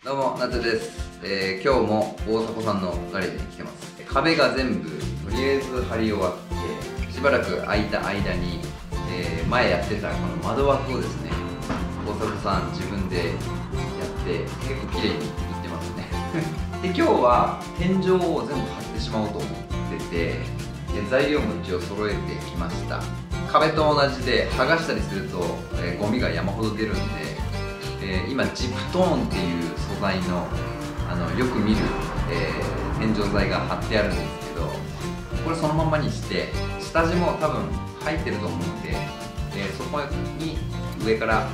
どうも、なつです。今日も大迫さんのガレージに来てます。壁が全部とりあえず貼り終わって、しばらく空いた間に、前やってたこの窓枠をですね、大迫さん自分でやって結構綺麗にいってますね。で、今日は天井を全部貼ってしまおうと思ってて、材料も一応揃えてきました。壁と同じで剥がしたりすると、ゴミが山ほど出るんで、今ジプトーンっていう素材の、よく見る、天井材が貼ってあるんですけど、これそのままにして下地も多分入ってると思うので、そこに上から、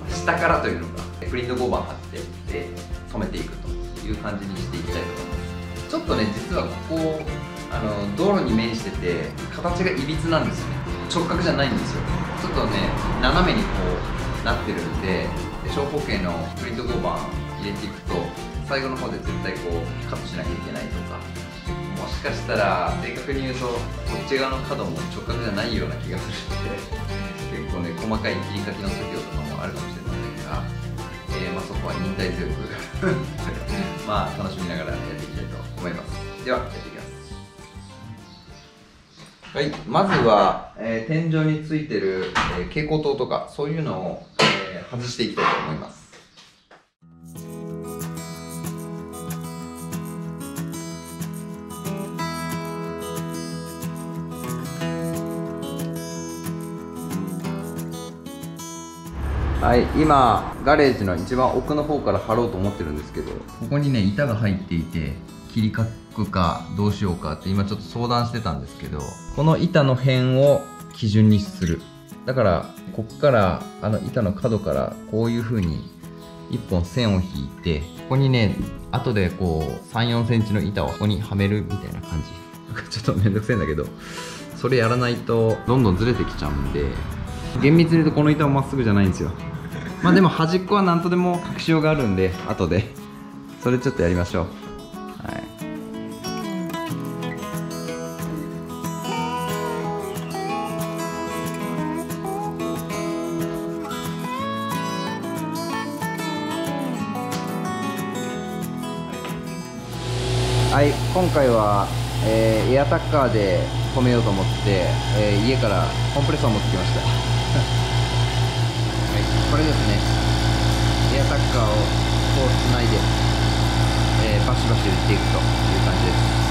下からというのかプリント合板貼って留めていくという感じにしていきたいと思います。ちょっとね、実はここ道路に面してて形がいびつなんですよね。直角じゃないんですよ。ちょっとね、斜めにこうなってるんで、長方形のプリント合板入れていくと最後の方で絶対こうカットしなきゃいけないとか、もしかしたら正確に言うとこっち側の角も直角じゃないような気がするので、結構ね細かい切り欠きの作業とかもあるかもしれませんが、そこは忍耐強く楽しみながらやっていきたいと思います。ではやっていきます。はい、まずは、天井についてる、蛍光灯とかそういうのを、外していきたいと思います。はい、今ガレージの一番奥の方から貼ろうと思ってるんですけど、ここにね板が入っていて切り欠くかどうしようかって今ちょっと相談してたんですけど、この板の辺を基準にする。だからこっから板の角からこういう風に1本線を引いて、ここにね後でこう 3,4 センチの板をここにはめるみたいな感じ。ちょっとめんどくせえんだけど、それやらないとどんどんずれてきちゃうんで、厳密に言うとこの板はまっすぐじゃないんですよ。でも端っこは何とでも隠しようがあるんで、後でそれちょっとやりましょう。はい、今回は、エアタッカーで止めようと思って、家からコンプレッサーを持ってきました。はい、これですね、エアタッカーをこうつないで、バシバシ打っていくという感じです。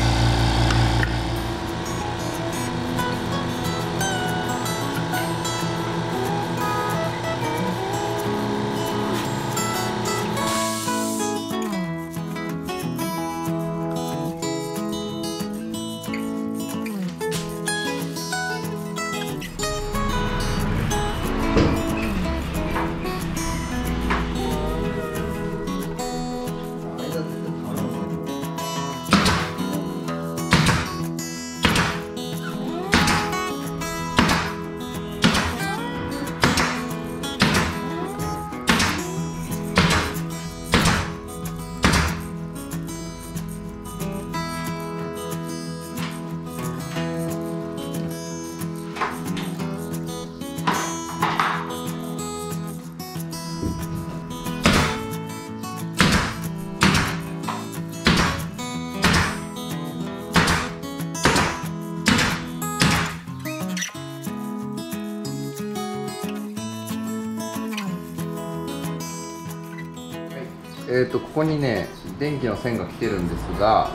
ここにね電気の線が来てるんですが、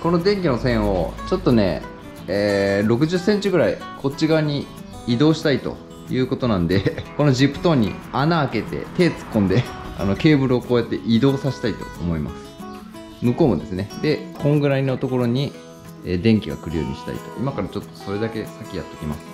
この電気の線をちょっとね、60センチぐらいこっち側に移動したいということなんで、このジップトーンに穴開けて手突っ込んでケーブルをこうやって移動させたいと思います。向こうもですね。でこんぐらいのところに、電気が来るようにしたいと。今からちょっとそれだけ先やっておきます。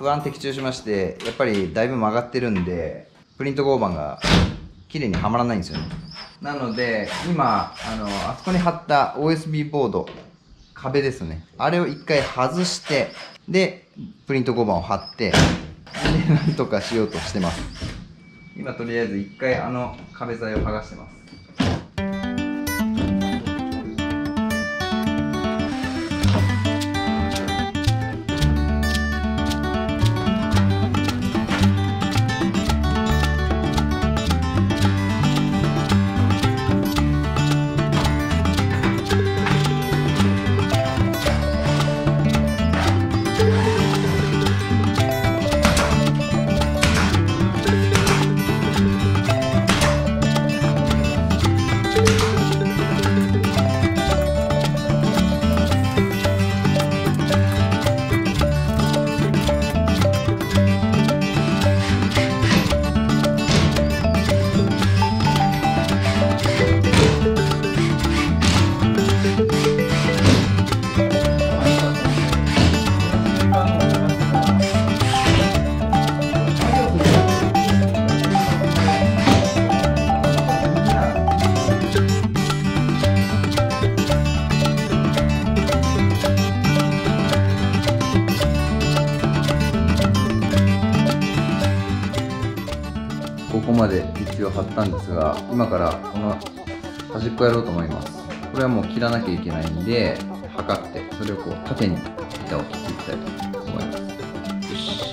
不安的中しまして、やっぱりだいぶ曲がってるんで、プリント合板が綺麗にはまらないんですよね。なので、今、あそこに貼った OSB ボード、壁ですね。あれを一回外して、で、プリント合板を貼って、で、なんとかしようとしてます。今とりあえず一回壁材を剥がしてます。ここまで一応貼ったんですが、今からこの端っこやろうと思います。これはもう切らなきゃいけないんで、測ってそれをこう縦に板を切っていきたいと思います。よし。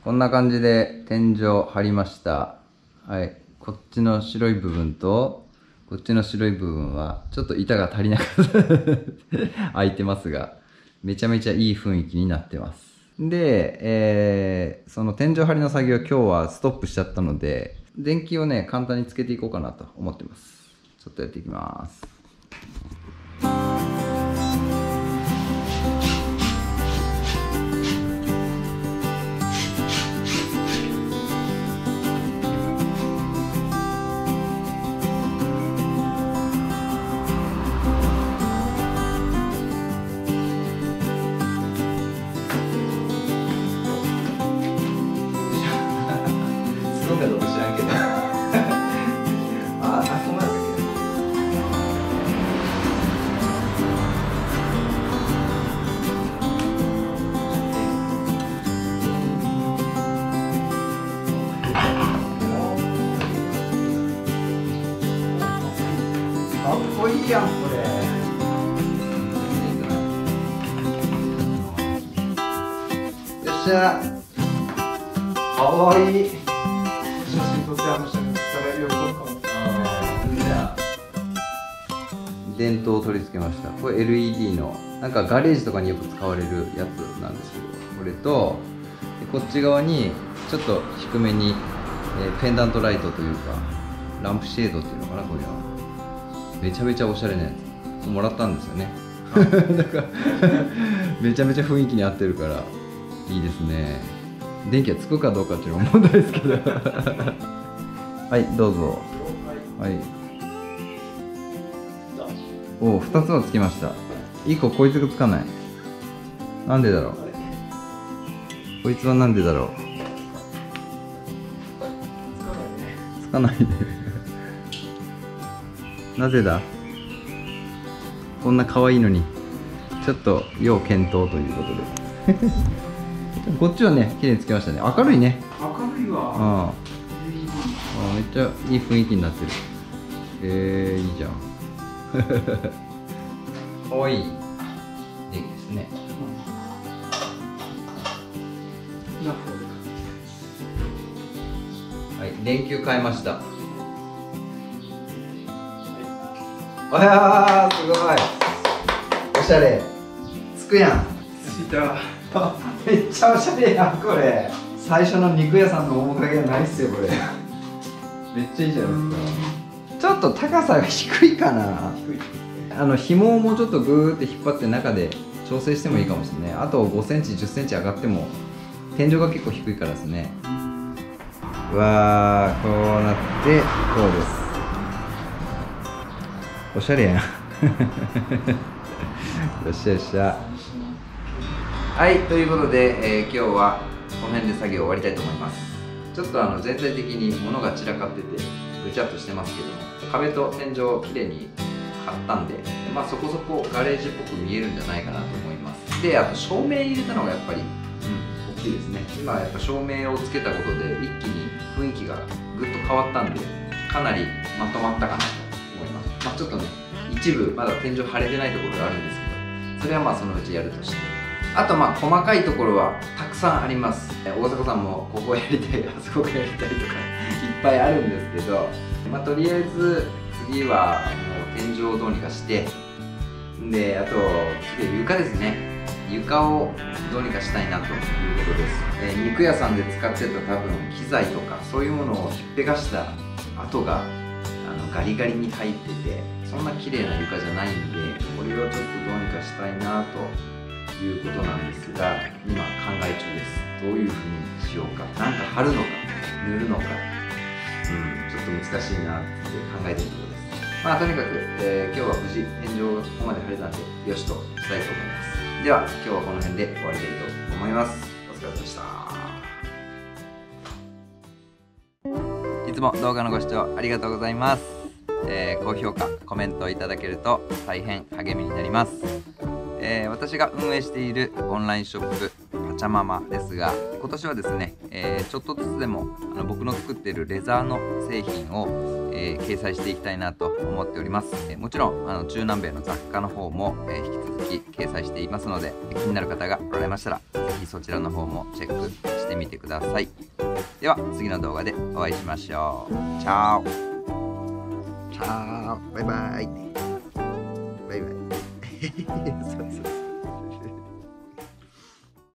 こんな感じで天井張りました。はい。こっちの白い部分と、こっちの白い部分は、ちょっと板が足りなかった開いてますが、めちゃめちゃいい雰囲気になってます。で、その天井張りの作業今日はストップしちゃったので、電気をね、簡単につけていこうかなと思ってます。ちょっとやっていきます。どんなこと知らんけどあ、そうなんだけど。かっこいいやんこれ。よっしゃ。かわいい。写真撮って写真撮られるよ。じゃあい電灯を取り付けました。これ LED のなんかガレージとかによく使われるやつなんですけど、これとこっち側にちょっと低めに、ペンダントライトというかランプシェードっていうのかな、これはめちゃめちゃおしゃれなやつもらったんですよねだからめちゃめちゃ雰囲気に合ってるからいいですね。電気がつくかどうかっていうのも問題ですけどはいどうぞ。はい、おお、2つはつきました。1個こいつがつかない。なんでだろう。こいつはなんでだろう。つかないねなぜだ。こんな可愛いのにちょっと要検討ということでこっちはね綺麗につけましたね。明るいね。明るいわ。めっちゃいい雰囲気になってる。いいじゃん可愛い電気ですね。はい、電球変えました。あー、すごいおしゃれ。つくやん。ついためっちゃおしゃれやんこれ。最初の肉屋さんの面影はないっすよこれめっちゃいいじゃないですか。ちょっと高さが低いかな。紐をもうちょっとグーって引っ張って中で調整してもいいかもしれない。あと5センチ10センチ上がっても天井が結構低いからですね。うわー、こうなってこうです。おしゃれやんよっしゃよっしゃ。はい、ということで、今日はこの辺で作業を終わりたいと思います。ちょっと全体的に物が散らかっててぐちゃっとしてますけども、壁と天井をきれいに貼ったんで、まあそこそこガレージっぽく見えるんじゃないかなと思います。で、あと照明入れたのがやっぱり、大きいですね。今やっぱ照明をつけたことで一気に雰囲気がぐっと変わったんで、かなりまとまったかなと思います。まあちょっとね、一部まだ天井張れてないところがあるんですけど、それはまあそのうちやるとして、あとまあ細かいところはたくさんあります。大迫さんもここやりたい、あそこがやりたいとかいっぱいあるんですけど、まあとりあえず次はもう天井をどうにかして、であと次は床ですね。床をどうにかしたいなということです。肉屋さんで使ってた多分機材とかそういうものをひっぺがした跡がガリガリに入ってて、そんな綺麗な床じゃないんで、これをちょっとどうにかしたいなということなんですが、今考え中です。どういう風にしようか。なんか貼るのか塗るのか、ちょっと難しいなって考えてるところです。まあとにかく、今日は無事天井ここまで貼れたんでよしとしたいと思います。では今日はこの辺で終わりたいと思います。お疲れ様でした。いつも動画のご視聴ありがとうございます。高評価コメントいただけると大変励みになります。私が運営しているオンラインショップパチャママですが、今年はですね、ちょっとずつでも僕の作っているレザーの製品を、掲載していきたいなと思っております。もちろん中南米の雑貨の方も、引き続き掲載していますので、気になる方がおられましたらぜひそちらの方もチェックしてみてください。では次の動画でお会いしましょう。チャオチャオ、バイバイバイバイそうそう